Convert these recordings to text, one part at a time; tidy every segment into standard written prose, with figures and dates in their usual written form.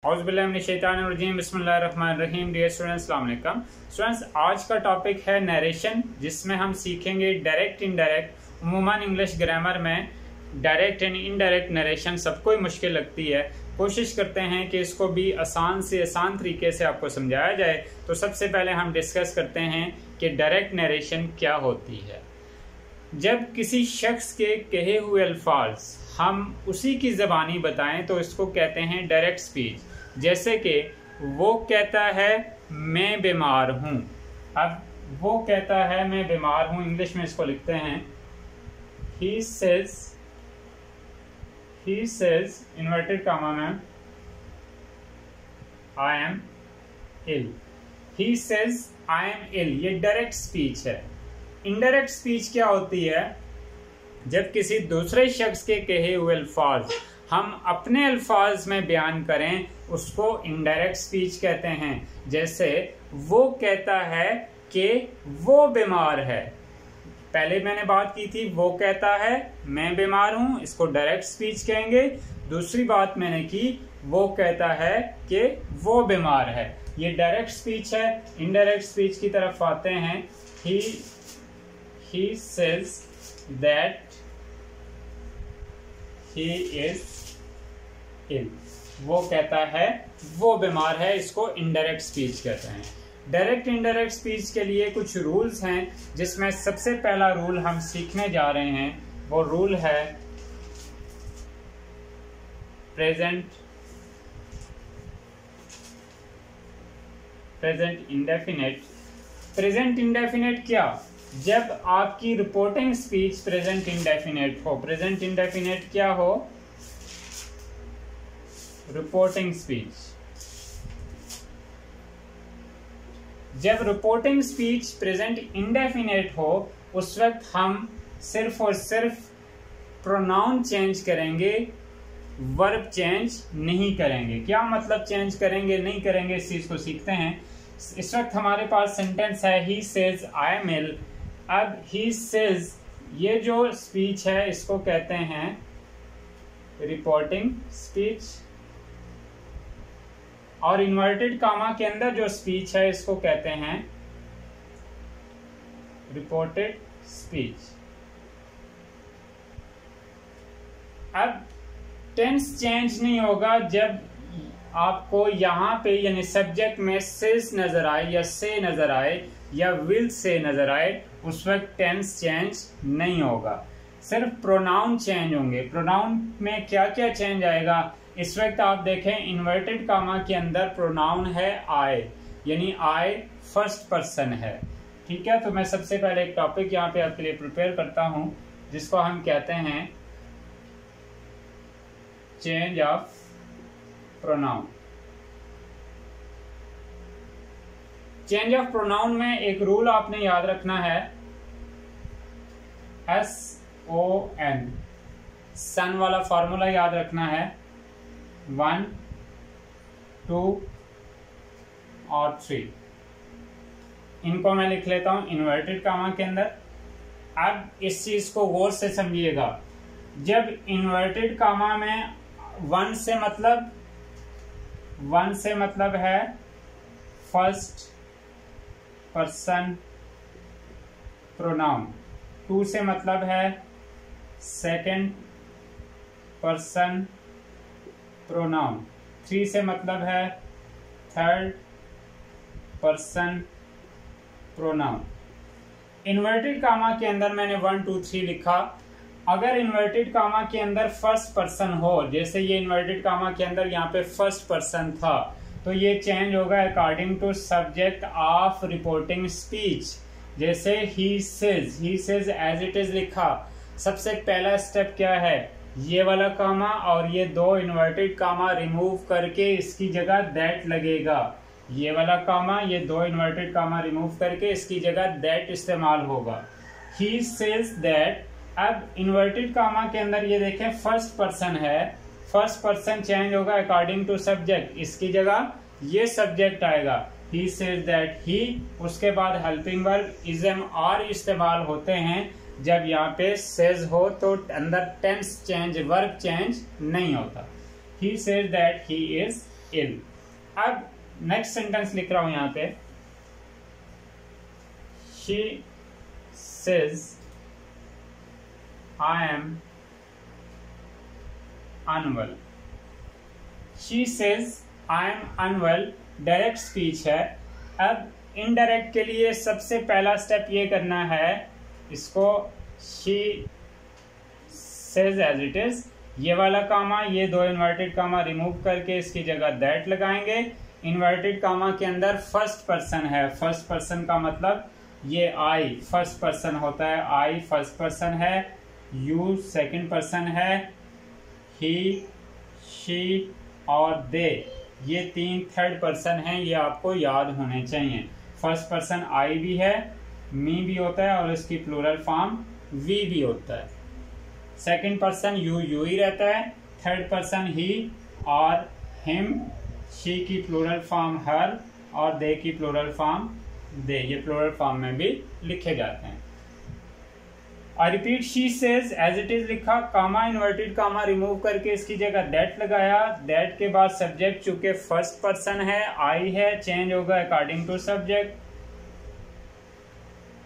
औज़ुबिल्लाहिमिनश्शैतानिर्रजीम बिस्मिल्लाहिर्रहमानिर्रहीम। Dear students, अस्सलाम वालेकुम। स्टूडेंट्स, आज का टॉपिक है नरेशन, जिसमें हम सीखेंगे डायरेक्ट इनडायरेक्ट। उमूमन इंग्लिश ग्रामर में डायरेक्ट एंड इनडायरेक्ट नरेशन सबको ही मुश्किल लगती है। कोशिश करते हैं कि इसको भी आसान से आसान तरीके से आपको समझाया जाए। तो सबसे पहले हम डिस्कस करते हैं कि डायरेक्ट नरेशन क्या होती है। जब किसी शख्स के कहे हुए अल्फाज हम उसी की ज़बानी बताएं तो इसको कहते हैं डायरेक्ट स्पीच। जैसे कि वो कहता है मैं बीमार हूँ। अब वो कहता है मैं बीमार हूँ, इंग्लिश में इसको लिखते हैं he says इन्वर्टेड कामा में I am ill। he says I am ill, ये डायरेक्ट स्पीच है। इनडायरेक्ट स्पीच क्या होती है? जब किसी दूसरे शख्स के कहे हुए अल्फाज हम अपने अल्फाज में बयान करें, उसको इनडायरेक्ट स्पीच कहते हैं। जैसे वो कहता है कि वो बीमार है। पहले मैंने बात की थी, वो कहता है मैं बीमार हूं, इसको डायरेक्ट स्पीच कहेंगे। दूसरी बात मैंने की, वो कहता है कि वो बीमार है, ये डायरेक्ट स्पीच है। इनडायरेक्ट स्पीच की तरफ आते हैं। he says that he is ill, वो कहता है वो बीमार है, इसको इनडायरेक्ट स्पीच कहते हैं। डायरेक्ट इनडायरेक्ट स्पीच के लिए कुछ रूल्स हैं, जिसमें सबसे पहला रूल हम सीखने जा रहे हैं। वो रूल है प्रेजेंट इंडेफिनिट। प्रेजेंट इंडेफिनिट क्या? जब आपकी रिपोर्टिंग स्पीच प्रेजेंट इंडेफिनिट हो। प्रेजेंट इंडेफिनिट क्या हो? Reporting speech. जब रिपोर्टिंग स्पीच प्रेजेंट इंडेफिनिट हो, उस वक्त हम सिर्फ और सिर्फ प्रोनाउन चेंज करेंगे, वर्ब चेंज नहीं करेंगे। क्या मतलब चेंज करेंगे नहीं करेंगे, इस चीज को सीखते हैं। इस वक्त हमारे पास सेंटेंस है ही सेज आई एम इल। अब ही सेज, ये जो स्पीच है इसको कहते हैं रिपोर्टिंग स्पीच, और इन्वर्टेड कामा के अंदर जो स्पीच है इसको कहते हैं रिपोर्टेड स्पीच। अब टेंस चेंज नहीं होगा। जब आपको यहाँ पे यानी सब्जेक्ट में सिस नजर आए या से नजर आए या विल से नजर आए, उस वक्त टेंस चेंज नहीं होगा, सिर्फ प्रोनाउन चेंज होंगे। प्रोनाउन में क्या क्या चेंज आएगा? इस वक्त आप देखें इन्वर्टेड कामा के अंदर प्रोनाउन है आई, यानी आई फर्स्ट पर्सन है। ठीक है, तो मैं सबसे पहले एक टॉपिक यहाँ पे आपके लिए प्रिपेयर करता हूं, जिसको हम कहते हैं change of pronoun. Change of pronoun में एक रूल आपने याद रखना है, SON, सन वाला फॉर्मूला याद रखना है। 1, 2 और 3, इनको मैं लिख लेता हूं इन्वर्टेड कामा के अंदर। अब इस चीज को गौर से समझिएगा। जब इन्वर्टेड कामा में 1 से मतलब है फर्स्ट पर्सन प्रोनाउन, 2 से मतलब है सेकंड पर्सन प्रोनाउन, 3 से मतलब है third person pronoun. Inverted comma के अंदर मैंने 1, 2, 3 लिखा। अगर इन्वर्टेड कामा के अंदर फर्स्ट पर्सन हो, जैसे ये इन्वर्टेड कामा के अंदर यहाँ पे फर्स्ट पर्सन था, तो ये चेंज होगा according to subject of reporting speech. जैसे ही सेज एज इट इज लिखा। सबसे पहला स्टेप क्या है? ये वाला कामा और ये 2 इन्वर्टेड कामा रिमूव करके इसकी जगह दैट लगेगा। ये वाला कामा, ये 2 इन्वर्टेड कामा रिमूव करके इसकी जगह दैट इस्तेमाल होगा। He says that. अब इन्वर्टेड कामा के अंदर ये देखें फर्स्ट पर्सन है, फर्स्ट पर्सन चेंज होगा अकॉर्डिंग टू सब्जेक्ट, इसकी जगह ये सब्जेक्ट आएगा। ही सेज दैट ही, उसके बाद हेल्पिंग वर्ब इजम और इस्तेमाल होते हैं जब यहाँ पे सेज हो, तो अंदर टेंस चेंज वर्ब चेंज नहीं होता। He says that he is इल। अब नेक्स्ट सेंटेंस लिख रहा हूं यहां पे, she says I am unwell. She says I am unwell direct speech है। अब इनडायरेक्ट के लिए सबसे पहला स्टेप ये करना है, इसको she says as it is, ये वाला कामा, ये दो इन्वर्टेड कामा रिमूव करके इसकी जगह दैट लगाएंगे। इन्वर्टेड कामा के अंदर फर्स्ट पर्सन है, फर्स्ट पर्सन का मतलब ये आई फर्स्ट पर्सन होता है, आई फर्स्ट पर्सन है, यू सेकंड पर्सन है, ही शी और दे ये तीन थर्ड पर्सन हैं, ये आपको याद होने चाहिए। फर्स्ट पर्सन आई भी है, मी भी होता है और इसकी प्लूरल फॉर्म वी भी होता है। सेकंड पर्सन यू ही रहता है, थर्ड पर्सन ही और हिम, शी की प्लूरल फॉर्म हर और दे की प्लूरल फॉर्म दे, ये प्लूरल फॉर्म में भी लिखे जाते हैं। I repeat, she says as it is लिखा, कामा इन्वर्टेड कामा रिमूव करके इसकी जगह दैट लगाया। दैट के बाद सब्जेक्ट चूंकि फर्स्ट पर्सन है, आई है, चेंज होगा according to subject.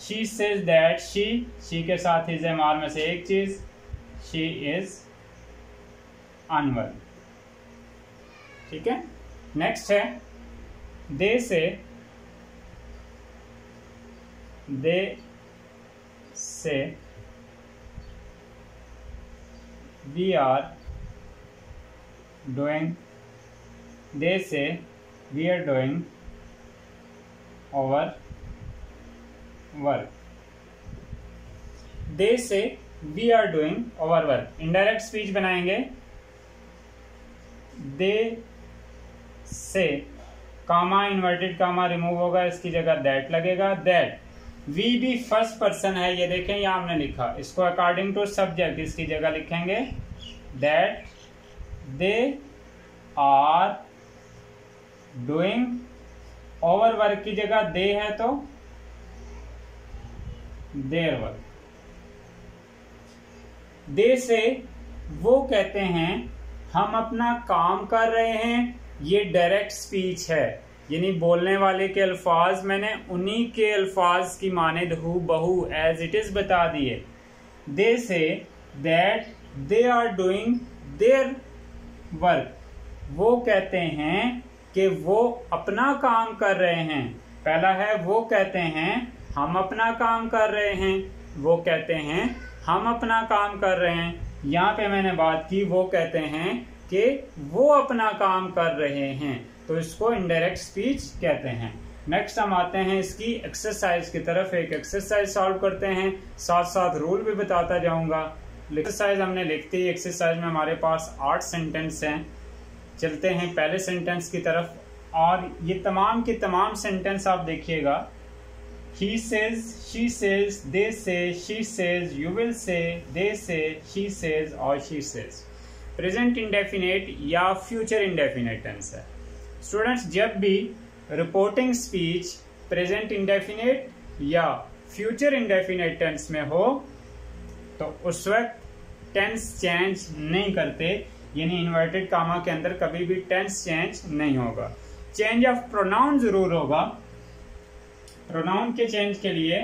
She says that she के साथ इज एम आर में से एक चीज, शी इज अनवेल। ठीक है, नेक्स्ट है दे से we are doing, they say we are doing our work, they say we are doing our work। Indirect speech बनाएंगे, they say comma inverted comma remove होगा, इसकी जगह दैट लगेगा। दैट वी भी फर्स्ट पर्सन है, ये देखें यहां हमने लिखा, इसको अकॉर्डिंग टू सब्जेक्ट इसकी जगह लिखेंगे that they are doing, over work की जगह दे है तो देयर वर्क। दे से वो कहते हैं हम अपना काम कर रहे हैं, ये डायरेक्ट स्पीच है, यानी बोलने वाले के अल्फाज मैंने उन्हीं के अल्फाज की मानिद हू बहू एज इट इज बता दिए। They say that they are doing their work, वो कहते हैं कि वो अपना काम कर रहे हैं। पहला है वो कहते हैं हम अपना काम कर रहे हैं, वो कहते हैं हम अपना काम कर रहे हैं। यहाँ पे मैंने बात की वो कहते हैं कि वो अपना काम कर रहे हैं, तो इसको इनडायरेक्ट स्पीच कहते हैं। नेक्स्ट हम आते हैं इसकी एक्सरसाइज की तरफ, एक एक्सरसाइज सॉल्व करते हैं, साथ साथ रूल भी बताता जाऊंगा। एक्सरसाइज हमने लिख दी, एक्सरसाइज में हमारे पास 8 सेंटेंस हैं। चलते हैं पहले सेंटेंस की तरफ, और ये तमाम के तमाम सेंटेंस आप देखिएगा, he says, she says, they say, she says, you will say, they say, she says और she says। प्रेजेंट इंडेफिनेट या फ्यूचर इंडेफिनेट टेंस है। स्टूडेंट्स, जब भी रिपोर्टिंग स्पीच प्रेजेंट इंडेफिनेट या फ्यूचर इंडेफिनेट टेंस में हो तो उस वक्त टेंस चेंज नहीं करते, यानी इन्वर्टेड कामा के अंदर कभी भी टेंस चेंज नहीं होगा। चेंज ऑफ प्रोनाउन जरूर होगा। प्रोनाउन के चेंज के लिए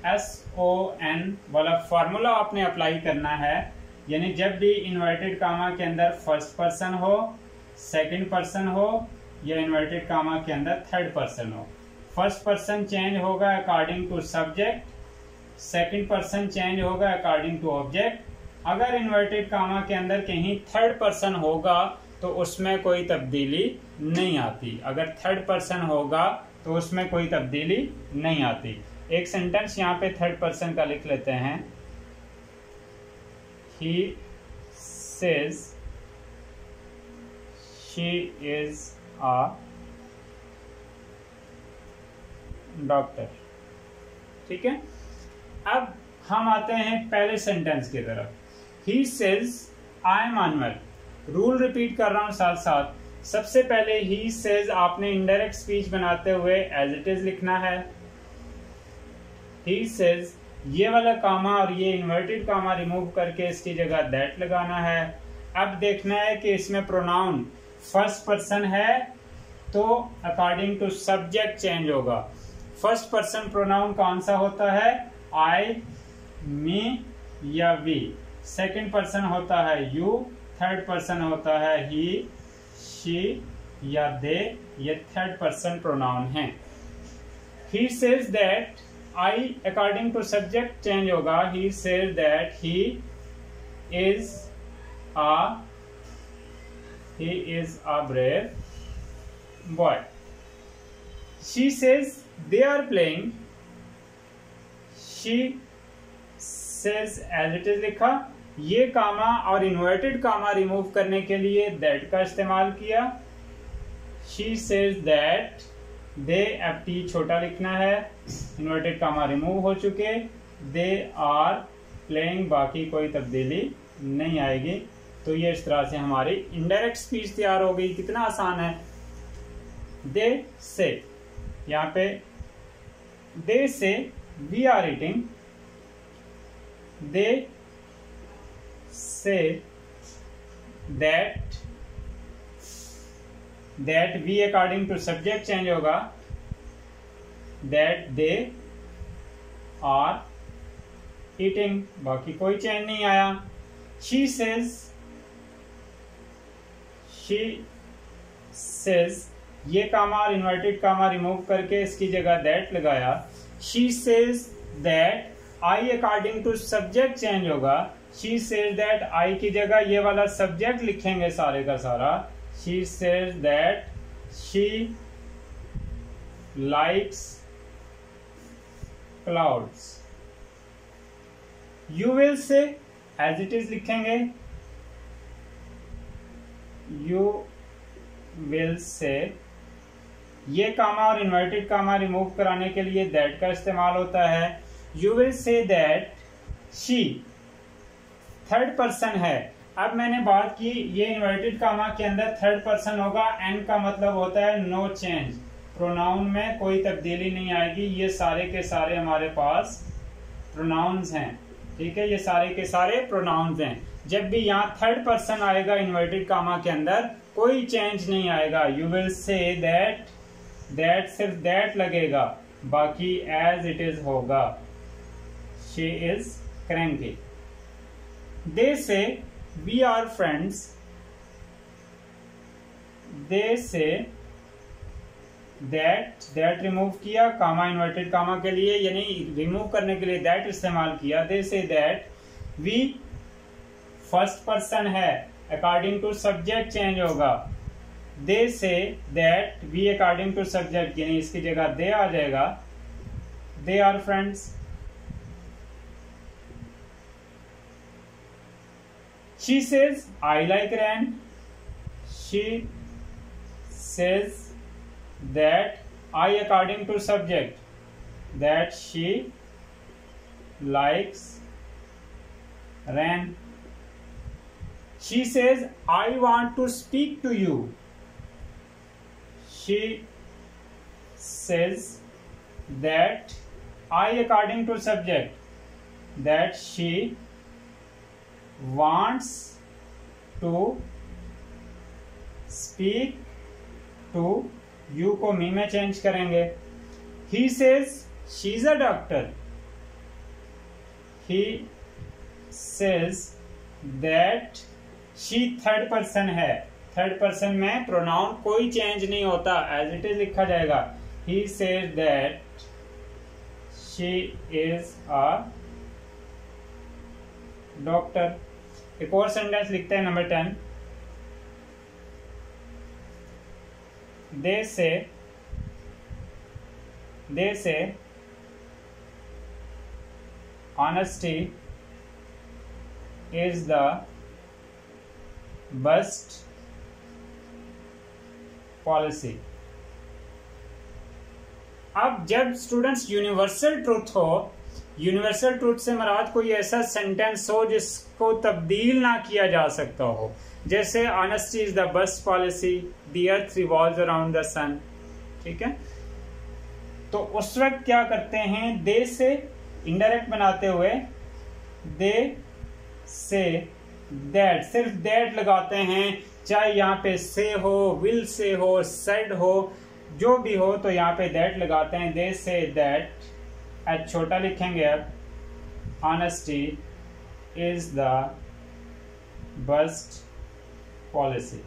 SON वाला फॉर्मूला आपने अप्लाई करना है, यानी जब भी इन्वर्टेड कामा के अंदर फर्स्ट पर्सन हो, सेकंड पर्सन हो या इन्वर्टेड कामा के अंदर थर्ड पर्सन हो, फर्स्ट पर्सन चेंज होगा according to subject, second person change होगा अकॉर्डिंग टू ऑब्जेक्ट। अगर इन्वर्टेड कामा के अंदर कहीं थर्ड पर्सन होगा तो उसमें कोई तब्दीली नहीं आती, अगर थर्ड पर्सन होगा तो उसमें कोई तब्दीली नहीं आती। एक सेंटेंस यहाँ पे थर्ड पर्सन का लिख लेते हैं, he says she is a doctor। ठीक है, अब हम आते हैं पहले सेंटेंस की तरफ। he says I am unwell। Rule repeat कर रहा हूं साथ साथ। सबसे पहले he says आपने इनडायरेक्ट स्पीच बनाते हुए एज इट इज लिखना है। he says ये वाला कामा और ये इन्वर्टेड कामा रिमूव करके इसकी जगह दैट लगाना है। अब देखना है कि इसमें प्रोनाउन फर्स्ट पर्सन है तो अकॉर्डिंग टू सब्जेक्ट चेंज होगा। फर्स्ट पर्सन प्रोनाउन कौन सा होता है? आई, मी या वी। सेकंड पर्सन होता है यू। थर्ड पर्सन होता है ही, शी या दे। ये थर्ड पर्सन प्रोनाउन है। He says that, I according to subject change होगा। He says that he is a brave boy. She says they are playing. She says as it is लिखा। ये कामा और inverted comma remove करने के लिए that का इस्तेमाल किया। She says that they, अब टी छोटा लिखना है, इन्वर्टेड कामा रिमूव हो चुके। They are playing, बाकी कोई तब्दीली नहीं आएगी। तो ये इस तरह से हमारी इनडायरेक्ट स्पीच तैयार हो गई। कितना आसान है। दे से, यहाँ पे दे say we are eating. They say that we according to subject change होगा। दैट दे आर ईटिंग, बाकी कोई चेंज नहीं आया। शी सेज ये कामा और इन्वर्टेड कामा रिमूव करके इसकी जगह दैट लगाया। She says that I according to subject change होगा। शी सेज दैट आई की जगह ये वाला सब्जेक्ट लिखेंगे सारे का सारा। She says that she likes clouds. You will say as it is लिखेंगे। यू विल से, ये कामा और इन्वर्टेड कामा रिमूव कराने के लिए दैट का इस्तेमाल होता है। You will say that she, third person है। अब मैंने बात की ये इन्वर्टेड कामा के अंदर थर्ड पर्सन होगा। एन का मतलब होता है नो चेंज, प्रोनाउन में कोई तब्दीली नहीं आएगी। ये सारे के सारे हमारे पास प्रोनाउंस हैं, ठीक है, ये सारे के सारे प्रोनाउंस हैं। जब भी यहाँ थर्ड पर्सन आएगा इन्वर्टेड कामा के अंदर कोई चेंज नहीं आएगा। यू विल से दैट सिर्फ दैट लगेगा, बाकी एज इट इज होगा। She is cranky. They say we are friends. They say that remove किया कामा इन्वर्टेड कामा के लिए, यानी रिमूव करने के लिए दैट इस्तेमाल किया। They say that we first person है, अकॉर्डिंग टू सब्जेक्ट चेंज होगा। They say that we according to subject, यानी इसकी जगह दे आ जाएगा। They are friends. She says I like rain. She says that I according to subject that she likes rain. She says, I want to speak to you. She says that I according to subject that she wants to speak to you को me में change करेंगे। He says she's a doctor. He says that she third person है। Third person में pronoun कोई change नहीं होता, as it is लिखा जाएगा। ही says that she is a doctor. एक और सेंटेंस लिखते हैं नंबर 10। दे से honesty is the best policy. अब जब स्टूडेंट्स यूनिवर्सल ट्रूथ हो, यूनिवर्सल ट्रूथ से मराद कोई ऐसा सेंटेंस हो जिसको तब्दील ना किया जा सकता हो, जैसे honesty is the best policy, the earth revolves around the sun, ठीक है। तो उस वक्त क्या करते हैं, दे से इनडायरेक्ट बनाते हुए दे से दैट, सिर्फ दैट लगाते हैं, चाहे यहाँ पे से हो, विल से हो, सेड हो, जो भी हो, तो यहाँ पे दैट लगाते हैं। दे से दैट, एच छोटा लिखेंगे अब, honesty is the best policy.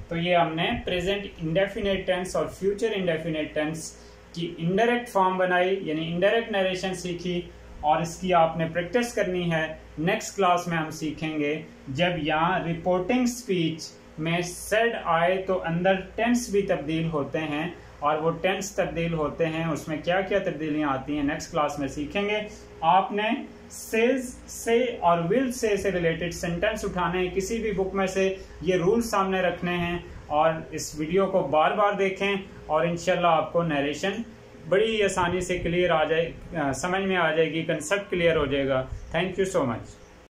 तो ये हमने प्रेजेंट इंडेफिनेट टेंस और फ्यूचर इंडेफिनेट टेंस की इनडायरेक्ट फॉर्म बनाई, यानी इनडायरेक्ट नरेशन सीखी, और इसकी आपने प्रैक्टिस करनी है। नेक्स्ट क्लास में हम सीखेंगे जब यहाँ रिपोर्टिंग स्पीच में सेड आए तो अंदर टेंस भी तब्दील होते हैं, और वो टेंस तब्दील होते हैं उसमें क्या क्या तब्दीलियां आती हैं नेक्स्ट क्लास में सीखेंगे। आपने से और विल से रिलेटेड सेंटेंस उठाने हैं, किसी भी बुक में से ये रूल सामने रखने हैं, और इस वीडियो को बार बार देखें और इंशाल्लाह आपको नरेशन बड़ी आसानी से क्लियर आ जाए, समझ में आ जाएगी, कंसेप्ट क्लियर हो जाएगा। Thank you so much.